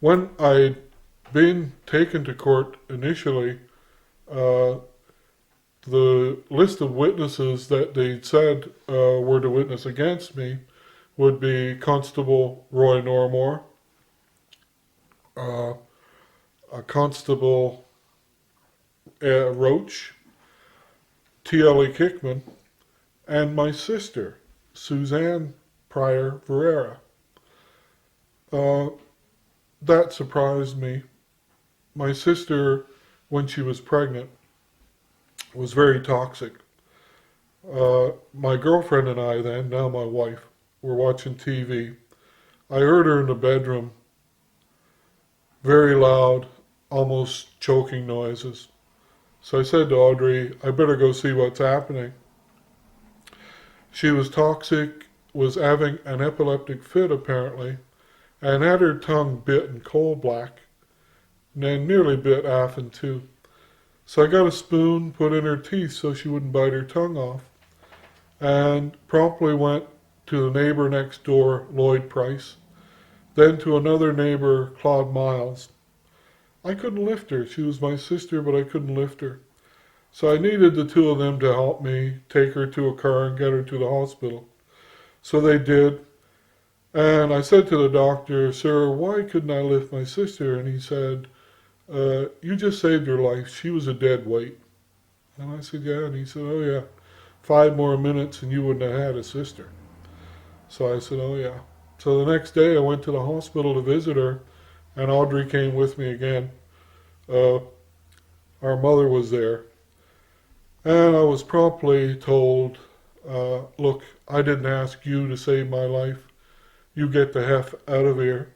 When I'd been taken to court initially, uh, the list of witnesses that they said were to witness against me would be Constable Roy Normore, uh, a Constable Roach, T.L.E. Kickman, and my sister, Suzanne Pryor Varera. Uh, that surprised me. My sister, when she was pregnant, was very toxic. My girlfriend and I then, now my wife, were watching TV. I heard her in the bedroom, very loud, almost choking noises. So I said to Audrey, I better go see what's happening. She was toxic, was having an epileptic fit apparently, and had her tongue bitten coal black, and nearly bit half in two. So I got a spoon, put in her teeth so she wouldn't bite her tongue off, and promptly went to the neighbor next door, Lloyd Price, then to another neighbor, Claude Miles. I couldn't lift her. She was my sister, but I couldn't lift her. So I needed the two of them to help me take her to a car and get her to the hospital. So they did. And I said to the doctor, Sir, why couldn't I lift my sister? And he said, you just saved her life. She was a dead weight. And I said, yeah. And he said, oh, yeah. 5 more minutes and you wouldn't have had a sister. So I said, oh, yeah. So the next day I went to the hospital to visit her, and Audrey came with me again. Uh, our mother was there. And I was promptly told, look, I didn't ask you to save my life. You get the F out of here.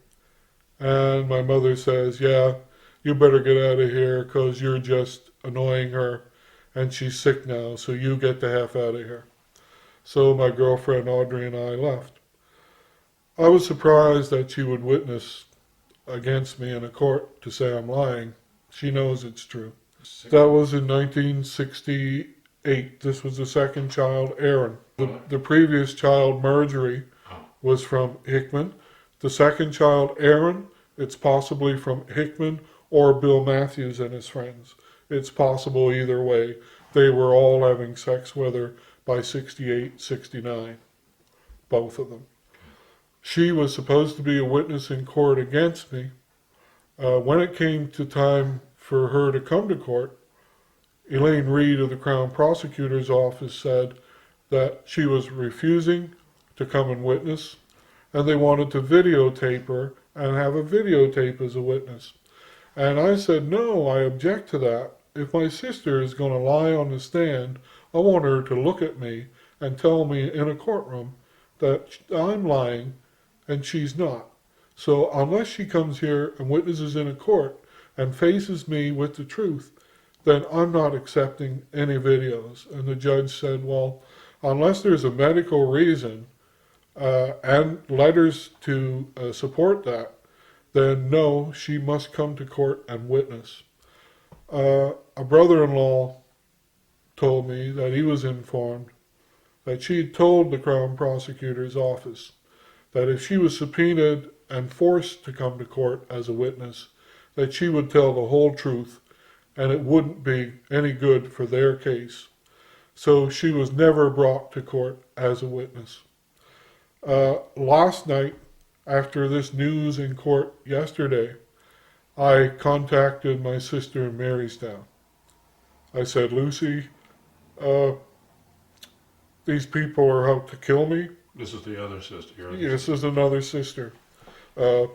And my mother says, yeah, you better get out of here because you're just annoying her. And she's sick now, so you get the F out of here. So my girlfriend Audrey and I left. I was surprised that she would witness against me in a court to say I'm lying. She knows it's true. That was in 1968. This was the second child, Aaron. The previous child, Marjorie, was from Hickman. The second child, Aaron, it's possibly from Hickman or Bill Matthews and his friends. It's possible either way. They were all having sex with her by 68, 69, both of them. She was supposed to be a witness in court against me. When it came to time for her to come to court, Elaine Reed of the Crown Prosecutor's Office said that she was refusing to come and witness, and they wanted to videotape her and have a videotape as a witness. And I said, no, I object to that. If my sister is going to lie on the stand, I want her to look at me and tell me in a courtroom that I'm lying and she's not. So unless she comes here and witnesses in a court and faces me with the truth, then I'm not accepting any videos. And the judge said, well, unless there's a medical reason and letters to support that, then no, she must come to court and witness. A brother-in-law told me that he was informed that she had told the Crown Prosecutor's Office that if she was subpoenaed and forced to come to court as a witness, that she would tell the whole truth and it wouldn't be any good for their case. So she was never brought to court as a witness. Last night, after this news in court yesterday, I contacted my sister in Marystown. I said, Lucy, uh, these people are out to kill me. This is the other sister. This is another sister. Uh,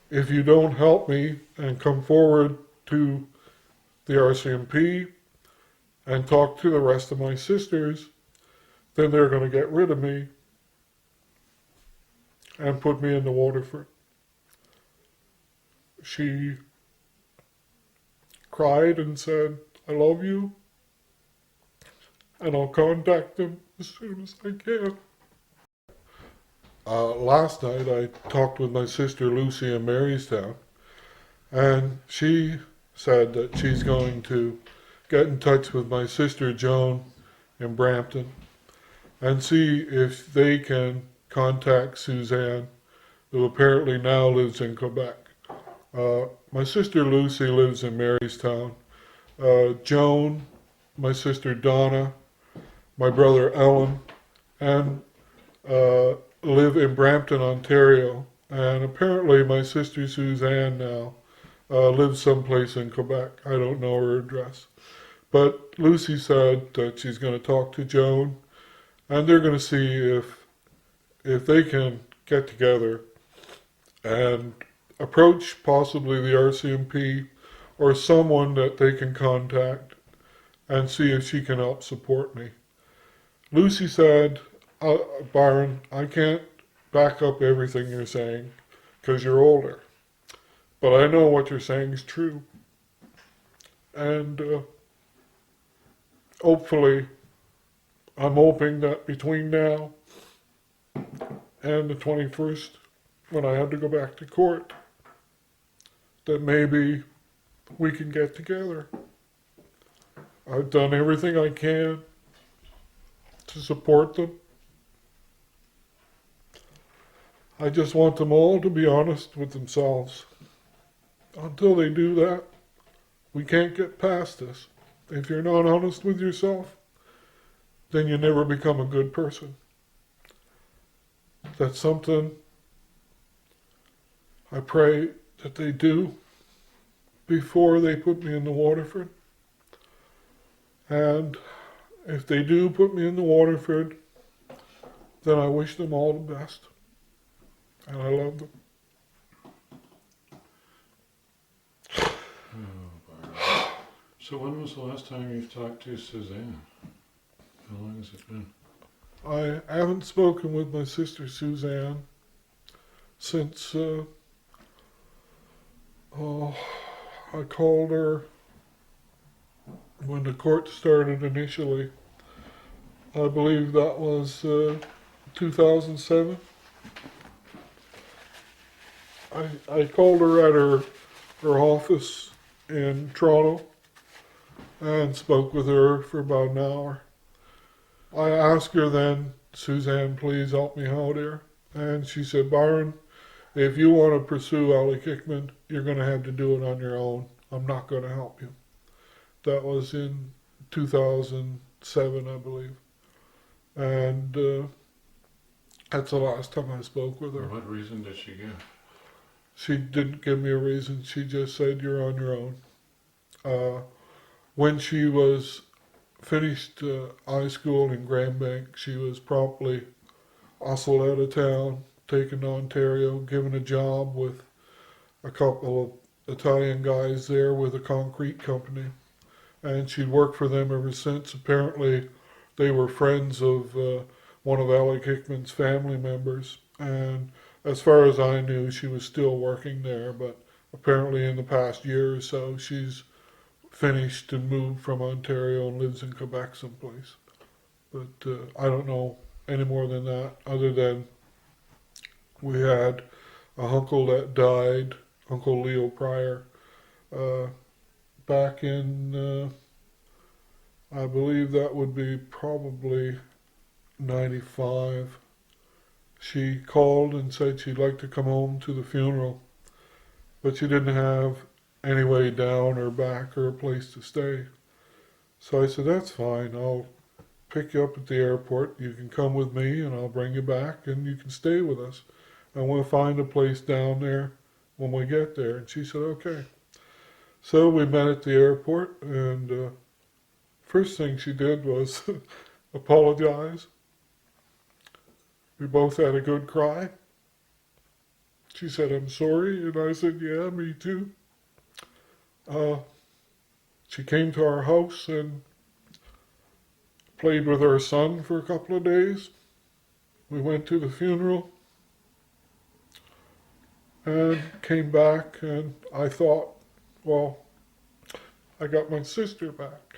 if you don't help me and come forward to the RCMP and talk to the rest of my sisters, then they're going to get rid of me and put me into Waterford. She cried and said, I love you, and I'll contact them as soon as I can. Last night I talked with my sister Lucy in Marystown, and she said that she's going to get in touch with my sister Joan in Brampton and see if they can contact Suzanne, who apparently now lives in Quebec. My sister Lucy lives in Marystown. Joan, my sister Donna, my brother Ellen, and live in Brampton, Ontario. And apparently my sister Suzanne now lives someplace in Quebec. I don't know her address. But Lucy said that she's going to talk to Joan, and they're going to see if they can get together and approach possibly the RCMP or someone that they can contact and see if she can help support me. Lucy said, Byron, I can't back up everything you're saying because you're older, but I know what you're saying is true. And hopefully, I'm hoping that between now and the 21st, when I have to go back to court, that maybe we can get together. I've done everything I can to support them. I just want them all to be honest with themselves. Until they do that, we can't get past this. If you're not honest with yourself, then you never become a good person. That's something I pray that they do before they put me in the Waterford. And if they do put me in the Waterford, then I wish them all the best. And I love them. So when was the last time you've talked to Suzanne? How long has it been? I haven't spoken with my sister Suzanne since I called her when the court started initially. I believe that was 2007. I called her at her office in Toronto and spoke with her for about an hour. I asked her then, Suzanne, please help me out here. And she said, Byron, if you want to pursue Ali Kickman, you're going to have to do it on your own. I'm not going to help you. That was in 2007, I believe. And that's the last time I spoke with her. What reason did she give? She didn't give me a reason. She just said, you're on your own. When she was finished high school in Grand Bank, she was promptly hustled out of town, taken to Ontario, given a job with a couple of Italian guys there with a concrete company. And she'd worked for them ever since. Apparently, they were friends of one of Ali Kickman's family members. And as far as I knew, she was still working there. But apparently in the past year or so, she's finished and moved from Ontario and lives in Quebec someplace. But I don't know any more than that, other than we had a uncle that died, Uncle Leo Pryor, back in, I believe that would be probably 95. She called and said she'd like to come home to the funeral, but she didn't have any way down or back or a place to stay. So I said, that's fine. I'll pick you up at the airport. You can come with me and I'll bring you back and you can stay with us. And we'll find a place down there when we get there. And she said, okay. So we met at the airport, and first thing she did was apologize. We both had a good cry. She said, I'm sorry. And I said, yeah, me too. She came to our house and played with our son for a couple of days. We went to the funeral and came back, and I thought, well, I got my sister back.